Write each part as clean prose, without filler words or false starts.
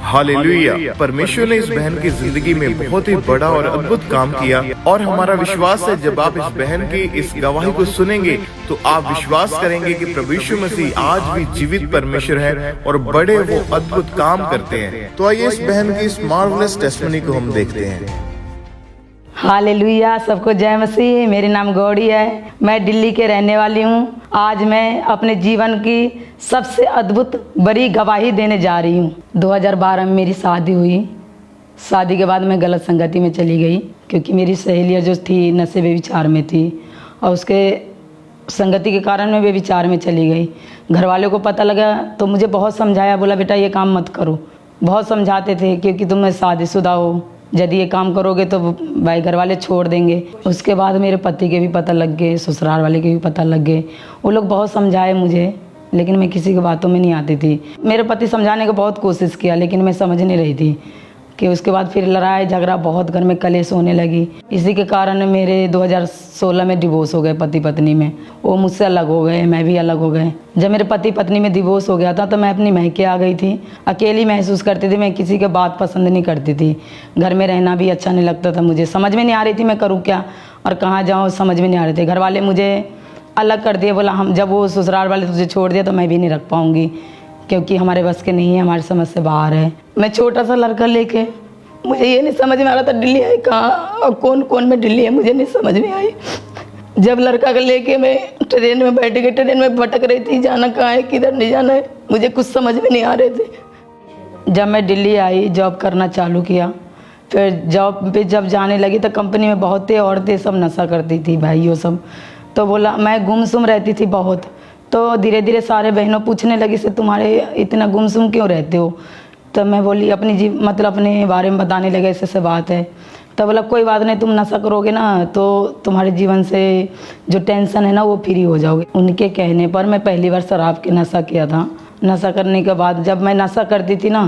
Hallelujah. परमेश्वर ने इस बहन की जिंदगी में बहुत ही बड़ा और अद्भुत काम किया और हमारा विश्वास है जब आप इस बहन की इस गवाही को सुनेंगे तो आप विश्वास करेंगे कि प्रभु यीशु मसीह आज भी जीवित परमेश्वर है और बड़े वो अद्भुत काम करते हैं। तो आइए इस बहन की इस मार्वलस टेस्टिमनी को हम देखते हैं। हालेलुया, सबको जय मसीह। मेरे नाम गौड़ी है, मैं दिल्ली के रहने वाली हूँ। आज मैं अपने जीवन की सबसे अद्भुत बड़ी गवाही देने जा रही हूँ। 2012 में मेरी शादी हुई। शादी के बाद मैं गलत संगति में चली गई क्योंकि मेरी सहेलियाँ जो थी नशे व्यभिचार में थी और उसके संगति के कारण मैं व्यभिचार में चली गई। घर वालों को पता लगा तो मुझे बहुत समझाया, बोला बेटा ये काम मत करो। बहुत समझाते थे क्योंकि तुम शादीशुदा हो, यदि ये काम करोगे तो भाई घर वाले छोड़ देंगे। उसके बाद मेरे पति के भी पता लग गए, ससुराल वाले के भी पता लग गए। वो लोग बहुत समझाए मुझे, लेकिन मैं किसी की बातों में नहीं आती थी। मेरे पति समझाने की बहुत कोशिश किया लेकिन मैं समझ नहीं रही थी कि उसके बाद फिर लड़ाई झगड़ा बहुत घर में कलेश होने लगी। इसी के कारण मेरे 2016 में डिवोर्स हो गए पति पत्नी में। वो मुझसे अलग हो गए, मैं भी अलग हो गए। जब मेरे पति पत्नी में डिवोर्स हो गया था तो मैं अपनी मैके आ गई थी। अकेली महसूस करती थी, मैं किसी के बात पसंद नहीं करती थी। घर में रहना भी अच्छा नहीं लगता था मुझे। समझ में नहीं आ रही थी मैं करूँ क्या और कहाँ जाऊँ, समझ में नहीं आ रहे थे। घर वाले मुझे अलग कर दिए, बोला हम जब वो ससुराल वाले तुझे छोड़ दिया तो मैं भी नहीं रख पाऊँगी क्योंकि हमारे बस के नहीं है, हमारी समझ से बाहर है। मैं छोटा सा लड़का लेके, मुझे ये नहीं समझ में आ रहा था दिल्ली है कहाँ और कौन कौन में दिल्ली है, मुझे नहीं समझ में आई। जब लड़का को लेके मैं ट्रेन में बैठ गई, ट्रेन में भटक रही थी, जाना कहाँ है किधर नहीं जाना है, मुझे कुछ समझ में नहीं आ रहे थे। जब मैं दिल्ली आई, जॉब करना चालू किया, फिर जॉब पे जब जाने लगी तो कंपनी में बहुत औरतें सब नशा करती थी भाइयों सब। तो बोला मैं गुमसुम रहती थी बहुत। तो धीरे धीरे सारे बहनों पूछने लगी से तुम्हारे इतना गुमसुम क्यों रहते हो। तो मैं बोली अपनी मतलब अपने बारे में बताने लगे, ऐसे बात है। तो बोला कोई बात नहीं, तुम नशा करोगे ना तो तुम्हारे जीवन से जो टेंशन है ना वो फ्री हो जाओगे। उनके कहने पर मैं पहली बार शराब के नशा किया था। नशा करने के बाद जब मैं नशा करती थी ना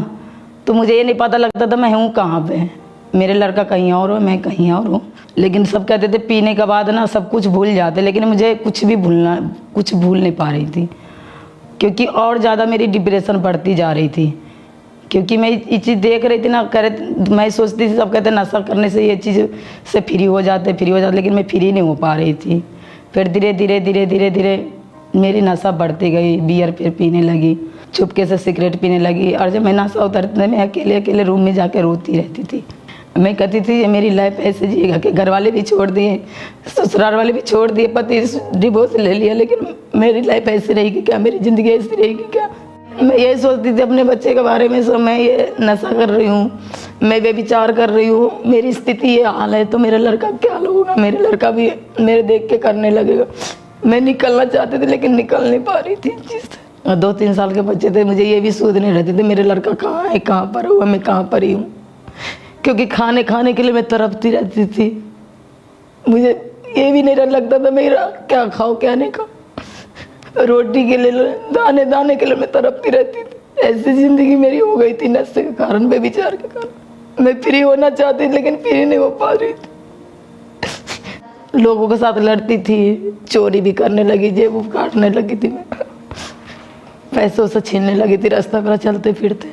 तो मुझे ये नहीं पता लगता था मैं हूँ कहाँ पे। मेरे लड़का कहीं और हो, मैं कहीं और हूँ। लेकिन सब कहते थे पीने के बाद ना सब कुछ भूल जाते, लेकिन मुझे कुछ भूल नहीं पा रही थी क्योंकि और ज़्यादा मेरी डिप्रेशन बढ़ती जा रही थी। क्योंकि मैं ये चीज़ देख रही थी ना, मैं सोचती थी सब कहते नशा करने से ये चीज़ से फ्री हो जाते, लेकिन मैं फ्री नहीं हो पा रही थी। फिर धीरे धीरे मेरी नशा बढ़ती गई। बियर फिर पीने लगी, चुपके से सिगरेट पीने लगी। और जब मैं नशा उतरते मैं अकेले रूम में जाके रोती रहती थी। मैं कहती थी मेरी लाइफ ऐसे जिएगा कि घर वाले भी छोड़ दिए, ससुराल वाले भी छोड़ दिए, पति डिवोर्स ले लिया, लेकिन मेरी लाइफ ऐसी रहेगी क्या, मेरी ज़िंदगी ऐसी रहेगी क्या। मैं ये सोचती थी अपने बच्चे के बारे में। मैं ये नशा कर रही हूँ, मैं व्यभिचार कर रही हूँ, मेरी स्थिति ये हाल है तो मेरा लड़का क्या होगा, मेरे लड़का भी मेरे देख के करने लगेगा। मैं निकलना चाहती थी लेकिन निकल नहीं पा रही थी चीज़। 2-3 साल के बच्चे थे, मुझे ये भी सोचने रहते थे मेरे लड़का कहाँ है, कहाँ पर हुआ, मैं कहाँ पर ही हूँ। क्योंकि खाने के लिए मैं तड़पती रहती थी। मुझे ये भी नहीं लगता था मेरा क्या खाओ क्या नहीं खाओ। रोटी के लिए दाने के लिए मैं तड़पती रहती थी। ऐसी ज़िंदगी मेरी हो गई थी नशे के कारण, व्यभिचार के कारण। मैं फ्री होना चाहती थी लेकिन फ्री नहीं हो पा रही थी। लोगों के साथ लड़ती थी, चोरी भी करने लगी, जेब काटने लगी थी, मैं पैसों से छीनने लगी थी रास्ता पर चलते फिरते।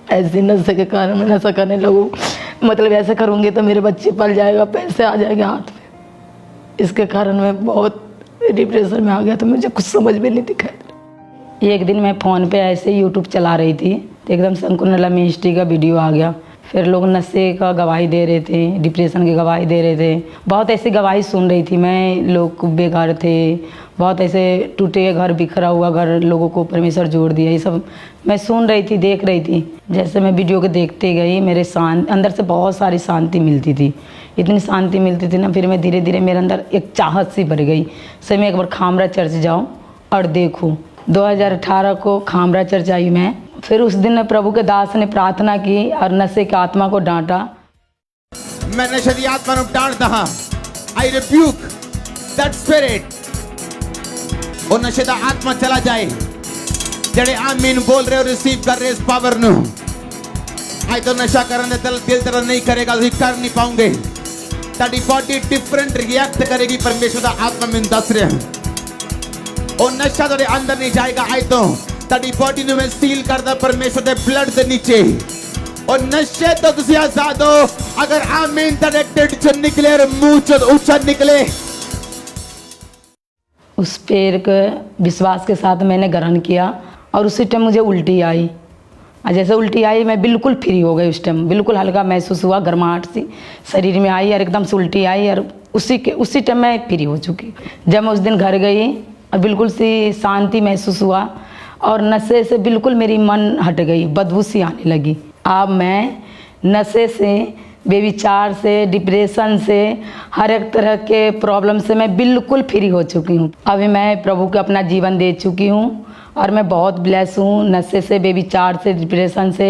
ऐसे नशे के कारण मैं नशा करने लगूँ, मतलब ऐसे करूँगी तो मेरे बच्चे पल जाएगा, पैसे आ जाएंगे हाथ में। इसके कारण मैं बहुत डिप्रेशन में आ गया तो मुझे कुछ समझ में नहीं दिखाई। एक दिन मैं फ़ोन पे ऐसे यूट्यूब चला रही थी तो एकदम शंकुरनला मिनिस्ट्री का वीडियो आ गया। फिर लोग नशे का गवाही दे रहे थे, डिप्रेशन की गवाही दे रहे थे। बहुत ऐसी गवाही सुन रही थी मैं। लोग बेघर थे, बहुत ऐसे टूटे घर, बिखरा हुआ घर, लोगों को परमेश्वर जोड़ दिया, ये सब मैं सुन रही थी, देख रही थी। जैसे मैं वीडियो को देखते गई मेरे अंदर से बहुत सारी शांति मिलती थी, इतनी शांति मिलती थी ना। फिर मैं धीरे धीरे मेरे अंदर एक चाहत सी भर गई से मैं एक बार खामरा चर्च जाऊँ और देखूँ। 2018 को खामरा चर्च आई मैं। फिर उस दिन प्रभु के दास ने प्रार्थना की और नशे की आत्मा को डांटा। मैं नशे की आत्मा को डांटता हाँ। आई रिब्यूक दैट स्पिरिट। और नशे का आत्मा चला जाए। जड़े आमीन बोल रहे हो, रिसीव कर रहे इस पावर नु। आई तो नशा करने दिल तरह नहीं करेगा तो कर नहीं पाऊंगे। ताड़ी बॉडी डिफरेंट रिएक्ट करेगी परमेश्वर का आत्मा में दस रहे हैं। और नशा तेरे अंदर नहीं जाएगा। आई तो ताड़ी बॉडी ने मैं सील करदा परमेश्वर के ब्लड के नीचे। और नशे तो तुसी आजाद हो अगर आमीन तेरे ढिड च निकले और मुंह च ऊंचा निकले। उस पेड़ के विश्वास के साथ मैंने ग्रहण किया और उसी टाइम मुझे उल्टी आई। और जैसे उल्टी आई मैं बिल्कुल फ्री हो गई। उस टाइम बिल्कुल हल्का महसूस हुआ, गर्माहट सी शरीर में आई और एकदम से उल्टी आई और उसी टाइम मैं फ्री हो चुकी। जब मैं उस दिन घर गई और बिल्कुल सी शांति महसूस हुआ और नशे से बिल्कुल मेरी मन हट गई, बदबू सी आने लगी। अब मैं नशे से, बेविचार से, डिप्रेशन से, हर एक तरह के प्रॉब्लम से मैं बिल्कुल फ्री हो चुकी हूँ। अभी मैं प्रभु को अपना जीवन दे चुकी हूँ और मैं बहुत ब्लेस हूँ। नशे से, बेविचार से, डिप्रेशन से,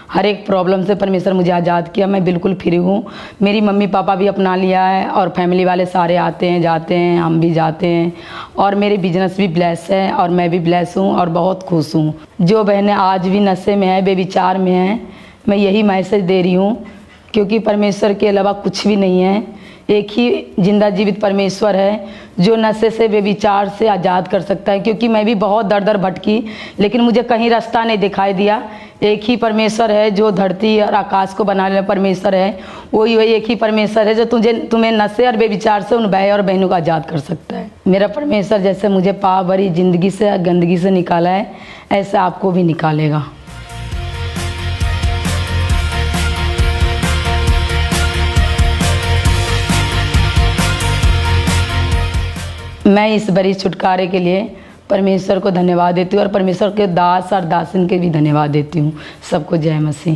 हर एक प्रॉब्लम से परमेश्वर मुझे आज़ाद किया। मैं बिल्कुल फ्री हूँ। मेरी मम्मी पापा भी अपना लिया है और फैमिली वाले सारे आते हैं जाते हैं, हम भी जाते हैं और मेरे बिजनेस भी ब्लेस है और मैं भी ब्लेस हूँ और बहुत खुश हूँ। जो बहनें आज भी नशे में है, बेविचार में है, मैं यही मैसेज दे रही हूँ क्योंकि परमेश्वर के अलावा कुछ भी नहीं है। एक ही जिंदा जीवित परमेश्वर है जो नशे से, बेविचार से आज़ाद कर सकता है। क्योंकि मैं भी बहुत दर दर भटकी लेकिन मुझे कहीं रास्ता नहीं दिखाई दिया। एक ही परमेश्वर है जो धरती और आकाश को बनाने वाला परमेश्वर है। वही एक ही परमेश्वर है जो तुम्हें नशे और बेविचार से, उन भाई और बहनों को आज़ाद कर सकता है। मेरा परमेश्वर जैसे मुझे पाप भरी जिंदगी से, गंदगी से निकाला है, ऐसे आपको भी निकालेगा। मैं इस बड़ी छुटकारे के लिए परमेश्वर को धन्यवाद देती हूँ और परमेश्वर के दास और दासिन के भी धन्यवाद देती हूँ। सबको जय मसीह।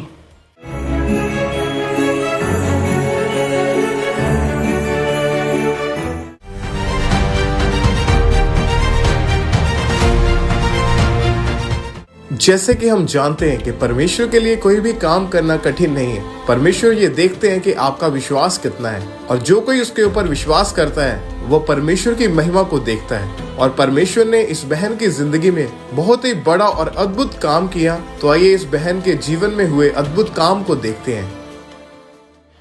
जैसे कि हम जानते हैं कि परमेश्वर के लिए कोई भी काम करना कठिन नहीं है। परमेश्वर ये देखते हैं कि आपका विश्वास कितना है और जो कोई उसके ऊपर विश्वास करता है वो परमेश्वर की महिमा को देखता है। और परमेश्वर ने इस बहन की जिंदगी में बहुत ही बड़ा और अद्भुत काम किया। तो आइए इस बहन के जीवन में हुए अद्भुत काम को देखते हैं।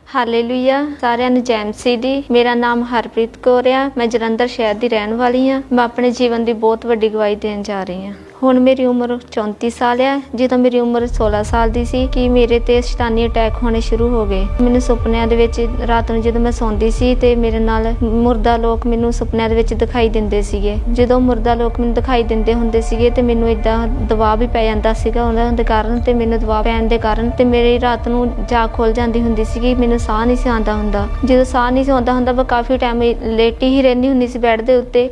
ਹਾਲੇਲੂਇਆ। ਸਾਰਿਆਂ ਨੂੰ ਜੈ ਮਸੀਹ ਦੀ। ਮੇਰਾ ਨਾਮ ਹਰਪ੍ਰੀਤ ਕੌਰ ਆ। ਮੈਂ ਜਲੰਧਰ ਸ਼ਹਿਰ ਦੀ ਰਹਿਣ ਵਾਲੀ ਹਾਂ। ਮੈਂ ਆਪਣੇ ਜੀਵਨ ਦੀ ਬਹੁਤ ਵੱਡੀ ਗਵਾਹੀ ਦੇਣ ਜਾ ਰਹੀ ਹਾਂ। ਹੁਣ ਮੇਰੀ ਉਮਰ 34 ਸਾਲ ਆ। ਜਦੋਂ ਮੇਰੀ ਉਮਰ 16 ਸਾਲ ਦੀ ਸੀ ਕਿ ਮੇਰੇ ਤੇ ਸ਼ੈਤਾਨੀ ਅਟੈਕ ਹੋਣੇ ਸ਼ੁਰੂ ਹੋ ਗਏ। ਮੈਨੂੰ ਸੁਪਨਿਆਂ ਦੇ ਵਿੱਚ ਰਾਤ ਨੂੰ ਜਦੋਂ ਮੈਂ ਸੌਂਦੀ ਸੀ ਤੇ ਮੇਰੇ ਨਾਲ ਮੁਰਦਾ ਲੋਕ ਮੈਨੂੰ ਸੁਪਨਿਆਂ ਦੇ ਵਿੱਚ ਦਿਖਾਈ ਦਿੰਦੇ ਸੀਗੇ। ਜਦੋਂ ਮੁਰਦਾ ਲੋਕ ਮੈਨੂੰ ਦਿਖਾਈ ਦਿੰਦੇ ਹੁੰਦੇ ਸੀਗੇ ਤੇ ਮੈਨੂੰ ਇਦਾਂ ਦਬਾਅ ਵੀ ਪੈ ਜਾਂਦਾ ਸੀਗਾ ਉਹਨਾਂ ਦੇ ਕਾਰਨ। ਤੇ ਮੈਨੂੰ ਦਬਾਅ ਪੈਣ ਦੇ ਕਾਰਨ ਤੇ ਮੇਰੀ ਰਾਤ ਨੂੰ ਜਾਗ ਖੁੱਲ ਜਾਂਦੀ ਹੁੰਦੀ ਸੀਗੀ। ਮੈਨੂੰ ਸਾਹ ਨਹੀਂ ਸੀ ਆਉਂਦਾ ਹੁੰਦਾ। ਜਦੋਂ ਸਾਹ ਨਹੀਂ ਸੀ ਆਉਂਦਾ ਹੁੰਦਾ ਮੈਂ ਕਾਫੀ ਟਾਈਮ ਲੇਟੀ ਹੀ ਰਹਿੰਦੀ ਹੁੰਦੀ ਸੀ ਬੈੱਡ ਦੇ ਉੱਤੇ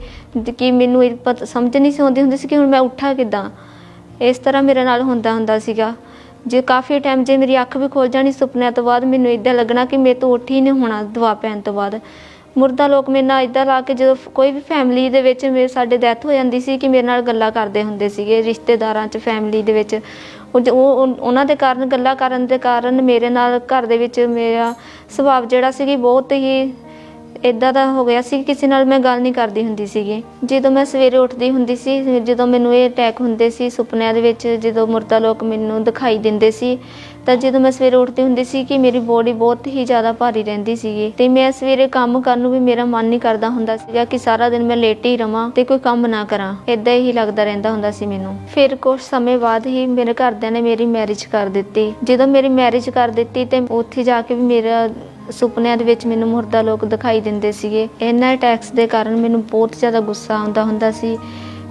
ਕਿ ਮੈਨੂੰ ਸਮਝ ਨਹੀਂ ਸੀ ਆਉਂਦੀ ਹੁੰਦੀ ਸੀ ਕਿ ਹੁਣ ਮੈਂ ਉੱਠਾਂ ਕਿੱਦਾਂ। ਇਸ ਤਰ੍ਹਾਂ ਮੇਰੇ ਨਾਲ ਹੁੰਦਾ ਸੀਗਾ। ਜੇ ਕਾਫੀ ਟਾਈਮ ਜੇ ਮੇਰੀ ਅੱਖ ਵੀ ਖੁੱਲ ਜਾਣੀ ਸੁਪਨਿਆਂ ਤੋਂ ਬਾਅਦ ਮੈਨੂੰ ਇੱਦਾਂ ਲੱਗਣਾ ਕਿ ਮੇਰੇ ਤੋਂ ਉੱਠ ਹੀ ਨਹੀਂ ਹੋਣਾ ਦਵਾ ਪੈਣ ਤੋਂ ਬਾਅਦ। ਮੁਰਦਾ ਲੋਕ ਮੇਰੇ ਨਾਲ ਇੱਦਾਂ ਲਾ ਕੇ ਜਦੋਂ ਕੋਈ ਵੀ ਫੈਮਿਲੀ ਦੇ ਵਿੱਚ ਸਾਡੇ ਡੈਥ ਹੋ ਜਾਂਦੀ ਸੀ ਕਿ ਮੇਰੇ ਨਾਲ ਗੱਲਾਂ ਕਰਦੇ ਹੁੰਦੇ ਸੀਗੇ ਰਿਸ਼ਤੇਦਾਰਾਂ 'ਚ, ਫੈਮਿਲੀ ਦੇ ਵਿੱਚ। ਉਹਨਾਂ ਦੇ ਕਾਰਨ ਗੱਲਾਂ ਕਰਨ ਦੇ ਕਾਰਨ ਮੇਰੇ ਨਾਲ ਘਰ ਦੇ ਵਿੱਚ ਮੇਰਾ ਸੁਭਾਅ ਜਿਹੜਾ ਸੀਗੀ ਬਹੁਤ ਹੀ ਇੱਦਾਂ ਦਾ ਹੋ ਗਿਆ ਸੀ ਕਿਸੇ ਨਾਲ ਮੈਂ ਗੱਲ ਨਹੀਂ ਕਰਦੀ ਹੁੰਦੀ ਸੀਗੀ। ਜਦੋਂ ਮੈਂ ਸਵੇਰੇ ਉੱਠਦੀ ਹੁੰਦੀ ਸੀ, ਜਦੋਂ ਮੈਨੂੰ ਇਹ ਅਟੈਕ ਹੁੰਦੇ ਸੀ ਸੁਪਨਿਆਂ ਦੇ ਵਿੱਚ, ਜਦੋਂ ਮੁਰਦਾ ਲੋਕ ਮੈਨੂੰ ਦਿਖਾਈ ਦਿੰਦੇ ਸੀ ਤਾਂ ਜਦੋਂ ਮੈਂ ਸਵੇਰੇ ਉੱਠਦੀ ਹੁੰਦੀ ਸੀ ਕਿ ਮੇਰੀ ਬੋਡੀ ਬਹੁਤ ਹੀ ਜ਼ਿਆਦਾ ਭਾਰੀ ਰਹਿੰਦੀ ਸੀਗੀ ਅਤੇ ਮੈਂ ਸਵੇਰੇ ਕੰਮ ਕਰਨ ਨੂੰ ਵੀ ਮੇਰਾ ਮਨ ਨਹੀਂ ਕਰਦਾ ਹੁੰਦਾ ਸੀਗਾ ਕਿ ਸਾਰਾ ਦਿਨ ਮੈਂ ਲੇਟੀ ਹੀ ਰਵਾਂ ਅਤੇ ਕੋਈ ਕੰਮ ਨਾ ਕਰਾਂ। ਇੱਦਾਂ ਹੀ ਲੱਗਦਾ ਰਹਿੰਦਾ ਹੁੰਦਾ ਸੀ ਮੈਨੂੰ। ਫਿਰ ਕੁਛ ਸਮੇਂ ਬਾਅਦ ਹੀ ਮੇਰੇ ਘਰਦਿਆਂ ਨੇ ਮੇਰੀ ਮੈਰਿਜ ਕਰ ਦਿੱਤੀ। ਜਦੋਂ ਮੇਰੀ ਮੈਰਿਜ ਕਰ ਦਿੱਤੀ ਅਤੇ ਉੱਥੇ ਜਾ ਕੇ ਵੀ ਮੇਰਾ ਸੁਪਨਿਆਂ ਦੇ ਵਿੱਚ ਮੈਨੂੰ ਮੁਰਦਾ ਲੋਕ ਦਿਖਾਈ ਦਿੰਦੇ ਸੀਗੇ। ਇਹਨਾਂ ਅਟੈਕਸ ਦੇ ਕਾਰਨ ਮੈਨੂੰ ਬਹੁਤ ਜ਼ਿਆਦਾ ਗੁੱਸਾ ਆਉਂਦਾ ਹੁੰਦਾ ਸੀ।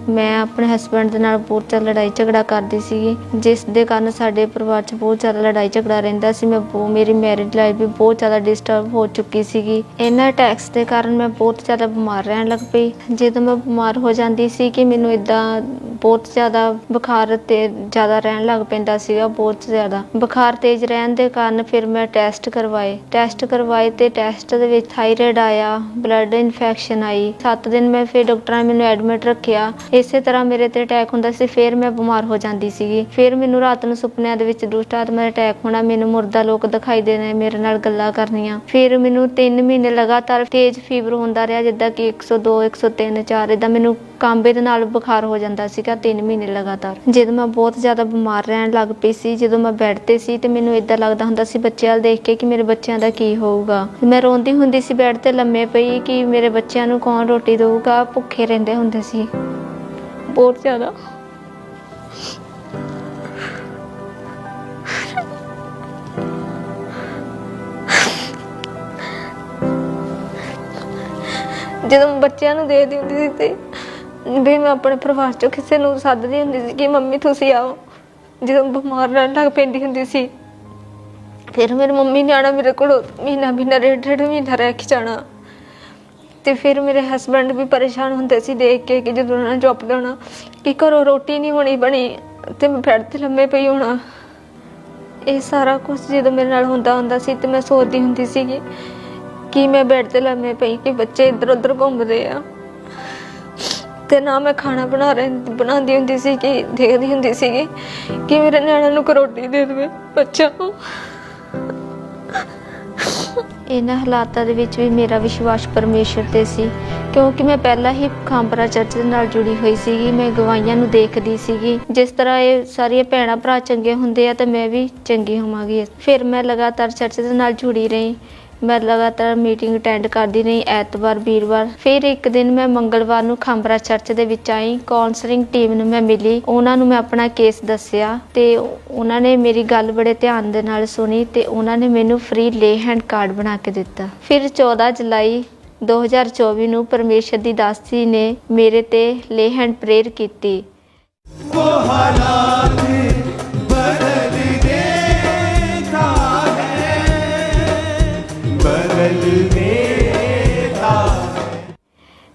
ਮੈਂ ਆਪਣੇ ਹਸਬੈਂਡ ਦੇ ਨਾਲ ਬਹੁਤ ਜ਼ਿਆਦਾ ਲੜਾਈ ਝਗੜਾ ਕਰਦੀ ਸੀਗੀ ਜਿਸ ਦੇ ਕਾਰਨ ਸਾਡੇ ਪਰਿਵਾਰ 'ਚ ਬਹੁਤ ਜ਼ਿਆਦਾ ਲੜਾਈ ਝਗੜਾ ਰਹਿੰਦਾ ਸੀ। ਮੇਰੀ ਮੈਰਿਜ ਲਾਈਫ ਵੀ ਬਹੁਤ ਜ਼ਿਆਦਾ ਡਿਸਟਰਬ ਹੋ ਚੁੱਕੀ ਸੀਗੀ। ਇਹਨਾਂ ਅਟੈਕਸ ਦੇ ਕਾਰਨ ਮੈਂ ਬਹੁਤ ਜ਼ਿਆਦਾ ਬਿਮਾਰ ਰਹਿਣ ਲੱਗ ਪਈ। ਜਦੋਂ ਮੈਂ ਬਿਮਾਰ ਹੋ ਜਾਂਦੀ ਸੀ ਕਿ ਮੈਨੂੰ ਇੱਦਾਂ ਬਹੁਤ ਜ਼ਿਆਦਾ ਬੁਖਾਰ ਤੇ ਜ਼ਿਆਦਾ ਰਹਿਣ ਲੱਗ ਪੈਂਦਾ ਸੀਗਾ। ਬਹੁਤ ਜ਼ਿਆਦਾ ਬੁਖਾਰ ਤੇਜ਼ ਰਹਿਣ ਦੇ ਕਾਰਨ ਫਿਰ ਮੈਂ ਟੈਸਟ ਕਰਵਾਏ ਤੇ ਟੈਸਟ ਦੇ ਵਿੱਚ ਥਾਇਰਾਇਡ ਆਇਆ, ਬਲੱਡ ਇਨਫੈਕਸ਼ਨ ਆਈ। 7 ਦਿਨ ਮੈਂ ਫਿਰ ਡਾਕਟਰਾਂ ਨੇ ਮੈਨੂੰ ਐਡਮਿਟ ਰੱਖਿਆ। ਇਸੇ ਤਰ੍ਹਾਂ ਮੇਰੇ ਤੇ ਅਟੈਕ ਹੁੰਦਾ ਸੀ। ਫਿਰ ਮੈਂ ਬਿਮਾਰ ਹੋ ਜਾਂਦੀ ਸੀਗੀ। ਫਿਰ ਮੈਨੂੰ ਰਾਤ ਨੂੰ ਸੁਪਨਿਆਂ ਦੇ ਵਿੱਚ ਦੁਸ਼ਟ ਆਤਮਾ ਦਾ ਅਟੈਕ ਹੋਣਾ, ਮੈਨੂੰ ਮੁਰਦਾ ਲੋਕ ਦਿਖਾਈ ਦੇਣੇ, ਮੇਰੇ ਨਾਲ ਗੱਲਾਂ ਕਰਨੀਆਂ। ਫਿਰ ਮੈਨੂੰ 3 ਮਹੀਨੇ ਲਗਾਤਾਰ ਤੇਜ਼ ਫੀਵਰ ਹੁੰਦਾ ਰਿਹਾ ਜਿੱਦਾਂ ਕਿ 102, 103, 4 ਇੱਦਾਂ ਮੈਨੂੰ ਕਾਂਬੇ ਦੇ ਨਾਲ ਬੁਖਾਰ ਹੋ ਜਾਂਦਾ ਸੀਗਾ 3 ਮਹੀਨੇ ਲਗਾਤਾਰ। ਜਦੋਂ ਮੈਂ ਬਹੁਤ ਜ਼ਿਆਦਾ ਬਿਮਾਰ ਰਹਿਣ ਲੱਗ ਪਈ ਸੀ, ਜਦੋਂ ਮੈਂ ਬੈੱਡ 'ਤੇ ਸੀ ਤੇ ਮੈਨੂੰ ਇੱਦਾਂ ਲੱਗਦਾ ਹੁੰਦਾ ਸੀ ਬੱਚਿਆਂ ਵੱਲ ਦੇਖ ਕੇ ਕਿ ਮੇਰੇ ਬੱਚਿਆਂ ਦਾ ਕੀ ਹੋਊਗਾ। ਮੈਂ ਰੋਂਦੀ ਹੁੰਦੀ ਸੀ ਬੈੱਡ 'ਤੇ ਲੰਮੇ ਪਈ ਕਿ ਮੇਰੇ ਬੱਚਿਆਂ ਨੂੰ ਕੌਣ ਰੋਟੀ ਦੇਊਗਾ। ਭੁੱਖੇ ਰਹਿੰਦੇ ਹੁੰਦੇ ਸੀ ਬਹੁਤ ਜ਼ਿਆਦਾ। ਜਦੋਂ ਬੱਚਿਆਂ ਨੂੰ ਦੇਖਦੀ ਹੁੰਦੀ ਸੀ ਤੇ ਵੀ ਮੈਂ ਆਪਣੇ ਪਰਿਵਾਰ ਚੋਂ ਕਿਸੇ ਨੂੰ ਸੱਦਦੀ ਹੁੰਦੀ ਸੀ ਕਿ ਮੰਮੀ ਤੁਸੀਂ ਆਓ। ਜਦੋਂ ਬਿਮਾਰ ਰਹਿਣ ਲੱਗ ਪੈਂਦੀ ਹੁੰਦੀ ਸੀ ਫਿਰ ਮੇਰੀ ਮੰਮੀ ਨੇ ਆਉਣਾ ਮੇਰੇ ਕੋਲ, ਮਹੀਨਾ 1.5 ਮਹੀਨਾ ਰਹਿ ਕੇ ਜਾਣਾ। ਤੇ ਫਿਰ ਮੇਰੇ ਹਸਬੈਂਡ ਵੀ ਪਰੇਸ਼ਾਨ ਹੁੰਦੇ ਸੀ ਦੇਖ ਕੇ ਕਿ ਜਦੋਂ ਉਹਨਾਂ ਨੇ ਜੋਬ ਜਾਣਾ ਕਿ ਘਰੋਂ ਰੋਟੀ ਨਹੀਂ ਹੋਣੀ ਬਣੀ ਤੇ ਮੈਂ ਬੈੱਡ ਤੇ ਲੰਮੇ ਪਈ ਹੋਣਾ। ਇਹ ਸਾਰਾ ਕੁਝ ਜਦੋਂ ਮੇਰੇ ਨਾਲ ਹੁੰਦਾ ਸੀ ਤੇ ਮੈਂ ਸੋਚਦੀ ਹੁੰਦੀ ਸੀਗੀ ਕਿ ਮੈਂ ਬੈੱਡ ਤੇ ਲੰਮੇ ਪਈ ਕਿ ਬੱਚੇ ਇੱਧਰ ਉੱਧਰ ਘੁੰਮਦੇ ਆ ਤੇ ਨਾ ਮੈਂ ਖਾਣਾ ਬਣਾਉਂਦੀ ਹੁੰਦੀ ਸੀ ਕਿ ਦੇਖਦੀ ਹੁੰਦੀ ਸੀਗੀ ਕਿ ਮੇਰੇ ਨਿਆਣਿਆਂ ਨੂੰ ਰੋਟੀ ਦੇ ਦੇਵੇ ਬੱਚਾ। ਇਹਨਾਂ ਹਾਲਾਤਾਂ ਦੇ ਵਿੱਚ ਵੀ ਮੇਰਾ ਵਿਸ਼ਵਾਸ ਪਰਮੇਸ਼ਰ ਤੇ ਸੀ, ਕਿਉਂਕਿ ਮੈਂ ਪਹਿਲਾਂ ਹੀ ਖਾਂਪਰਾ ਚਰਚ ਦੇ ਨਾਲ ਜੁੜੀ ਹੋਈ ਸੀਗੀ। ਮੈਂ ਗਵਾਹੀਆਂ ਨੂੰ ਦੇਖਦੀ ਸੀਗੀ, ਜਿਸ ਤਰ੍ਹਾਂ ਇਹ ਸਾਰੀਆਂ ਭੈਣਾਂ ਭਰਾ ਚੰਗੇ ਹੁੰਦੇ ਆ ਤਾਂ ਮੈਂ ਵੀ ਚੰਗੀ ਹੋਵਾਂਗੀ। ਫਿਰ ਮੈਂ ਲਗਾਤਾਰ ਚਰਚ ਦੇ ਨਾਲ ਜੁੜੀ ਰਹੀ, ਮੈਂ ਲਗਾਤਾਰ ਮੀਟਿੰਗ ਅਟੈਂਡ ਕਰਦੀ ਰਹੀ, ਐਤਵਾਰ ਵੀਰਵਾਰ। ਫਿਰ ਇੱਕ ਦਿਨ ਮੈਂ ਮੰਗਲਵਾਰ ਨੂੰ ਖਾਂਪਰਾ ਚਰਚ ਦੇ ਵਿੱਚ ਆਈ, ਕਾਉਂਸਲਿੰਗ ਟੀਮ ਨੂੰ ਮੈਂ ਮਿਲੀ, ਉਹਨਾਂ ਨੂੰ ਮੈਂ ਆਪਣਾ ਕੇਸ ਦੱਸਿਆ ਤੇ ਉਹਨਾਂ ਨੇ ਮੇਰੀ ਗੱਲ ਬੜੇ ਧਿਆਨ ਦੇ ਨਾਲ ਸੁਣੀ ਤੇ ਉਹਨਾਂ ਨੇ ਮੈਨੂੰ ਫ੍ਰੀ ਲੇ ਹੈਂਡ ਕਾਰਡ ਬਣਾ ਕੇ ਦਿੱਤਾ। ਫਿਰ 14 ਜੁਲਾਈ 2024 ਨੂੰ ਪਰਮੇਸ਼ਰ ਦੀ ਦਾਸੀ ਨੇ ਮੇਰੇ ਤੇ ਲੇ ਹੈਂਡ ਪ੍ਰੇਅਰ ਕੀਤੀ।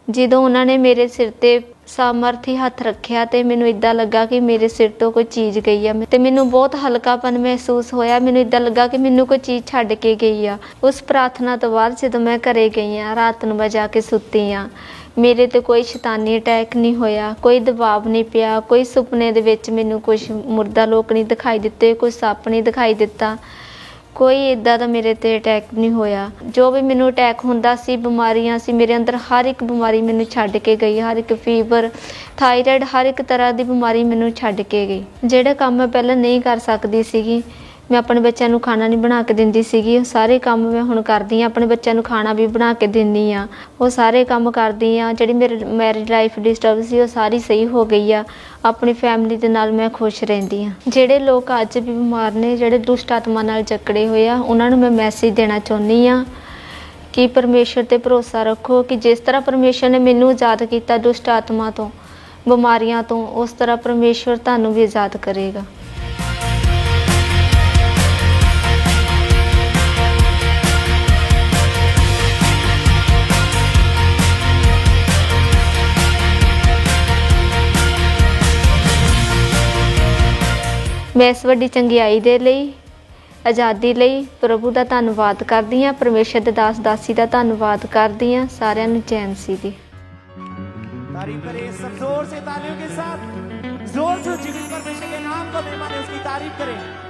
ਜਦੋਂ ਉਹਨਾਂ ਨੇ ਮੇਰੇ ਸਿਰ ਤੇ ਸਾਮਰਥੀ ਹੱਥ ਰੱਖਿਆ ਤੇ ਮੈਨੂੰ ਇਦਾਂ ਲੱਗਾ ਕਿ ਮੇਰੇ ਸਿਰ ਤੋਂ ਕੋਈ ਚੀਜ਼ ਗਈ ਆ ਤੇ ਮੈਨੂੰ ਬਹੁਤ ਹਲਕਾਪਨ ਮਹਿਸੂਸ ਹੋਇਆ। ਮੈਨੂੰ ਇਦਾਂ ਲੱਗਾ ਕਿ ਮੈਨੂੰ ਕੋਈ ਚੀਜ਼ ਛੱਡ ਕੇ ਗਈ ਆ। ਉਸ ਪ੍ਰਾਰਥਨਾ ਤੋਂ ਬਾਅਦ ਜਦੋਂ ਮੈਂ ਘਰੇ ਗਈ ਆ, ਰਾਤ ਨੂੰ ਮੈਂ ਜਾ ਕੇ ਸੁੱਤੀ ਆ, ਮੇਰੇ ਤੇ ਕੋਈ ਸ਼ੈਤਾਨੀ ਅਟੈਕ ਨਹੀਂ ਹੋਇਆ, ਕੋਈ ਦਬਾਅ ਨਹੀਂ ਪਿਆ, ਕੋਈ ਸੁਪਨੇ ਦੇ ਵਿੱਚ ਮੈਨੂੰ ਕੁਝ ਮੁਰਦਾ ਲੋਕ ਨਹੀਂ ਦਿਖਾਈ ਦਿੱਤੇ, ਕੋਈ ਸੱਪ ਨਹੀਂ ਦਿਖਾਈ ਦਿੱਤਾ, ਕੋਈ ਇੱਦਾਂ ਦਾ ਮੇਰੇ ਤੇ ਅਟੈਕ ਨਹੀਂ ਹੋਇਆ। ਜੋ ਵੀ ਮੈਨੂੰ ਅਟੈਕ ਹੁੰਦਾ ਸੀ, ਬਿਮਾਰੀਆਂ ਸੀ ਮੇਰੇ ਅੰਦਰ, ਹਰ ਇੱਕ ਬਿਮਾਰੀ ਮੈਨੂੰ ਛੱਡ ਕੇ ਗਈ। ਹਰ ਇੱਕ ਫੀਵਰ, ਥਾਇਰਾਇਡ, ਹਰ ਇੱਕ ਤਰ੍ਹਾਂ ਦੀ ਬਿਮਾਰੀ ਮੈਨੂੰ ਛੱਡ ਕੇ ਗਈ। ਜਿਹੜੇ ਕੰਮ ਮੈਂ ਪਹਿਲਾਂ ਨਹੀਂ ਕਰ ਸਕਦੀ ਸੀਗੀ, ਮੈਂ ਆਪਣੇ ਬੱਚਿਆਂ ਨੂੰ ਖਾਣਾ ਨਹੀਂ ਬਣਾ ਕੇ ਦਿੰਦੀ ਸੀਗੀ, ਉਹ ਸਾਰੇ ਕੰਮ ਮੈਂ ਹੁਣ ਕਰਦੀ ਹਾਂ। ਆਪਣੇ ਬੱਚਿਆਂ ਨੂੰ ਖਾਣਾ ਵੀ ਬਣਾ ਕੇ ਦਿੰਦੀ ਹਾਂ, ਉਹ ਸਾਰੇ ਕੰਮ ਕਰਦੀ ਹਾਂ। ਜਿਹੜੀ ਮੇਰੀ ਮੈਰਿਜ ਲਾਈਫ ਡਿਸਟਰਬ ਸੀ ਉਹ ਸਾਰੀ ਸਹੀ ਹੋ ਗਈ ਆ। ਆਪਣੀ ਫੈਮਿਲੀ ਦੇ ਨਾਲ ਮੈਂ ਖੁਸ਼ ਰਹਿੰਦੀ ਹਾਂ। ਜਿਹੜੇ ਲੋਕ ਅੱਜ ਵੀ ਬਿਮਾਰ ਨੇ, ਜਿਹੜੇ ਦੁਸ਼ਟ ਆਤਮਾ ਨਾਲ ਜਕੜੇ ਹੋਏ ਆ, ਉਹਨਾਂ ਨੂੰ ਮੈਂ ਮੈਸੇਜ ਦੇਣਾ ਚਾਹੁੰਦੀ ਹਾਂ ਕਿ ਪਰਮੇਸ਼ਰ ਤੇ ਭਰੋਸਾ ਰੱਖੋ ਕਿ ਜਿਸ ਤਰ੍ਹਾਂ ਪਰਮੇਸ਼ਰ ਨੇ ਮੈਨੂੰ ਆਜ਼ਾਦ ਕੀਤਾ ਦੁਸ਼ਟ ਆਤਮਾ ਤੋਂ, ਬਿਮਾਰੀਆਂ ਤੋਂ, ਉਸ ਤਰ੍ਹਾਂ ਪਰਮੇਸ਼ਰ ਤੁਹਾਨੂੰ ਵੀ ਆਜ਼ਾਦ ਕਰੇਗਾ। ਮੈਂ ਇਸ ਵੱਡੀ ਚੰਗਿਆਈ ਦੇ ਲਈ, ਆਜ਼ਾਦੀ ਲਈ ਪ੍ਰਭੂ ਦਾ ਧੰਨਵਾਦ ਕਰਦੀ ਹਾਂ। ਪਰਮੇਸ਼ਰ ਦੇ ਦਾਸ ਦਾਸੀ ਦਾ ਧੰਨਵਾਦ ਕਰਦੀ ਹਾਂ। ਸਾਰਿਆਂ ਨੂੰ ਜੈ ਮਸੀਹ ਦੀ। तारीफ करें सब जोर से तालियों के साथ, जोर से जीवित परमेश्वर के नाम को मेहमान उसकी तारीफ करें।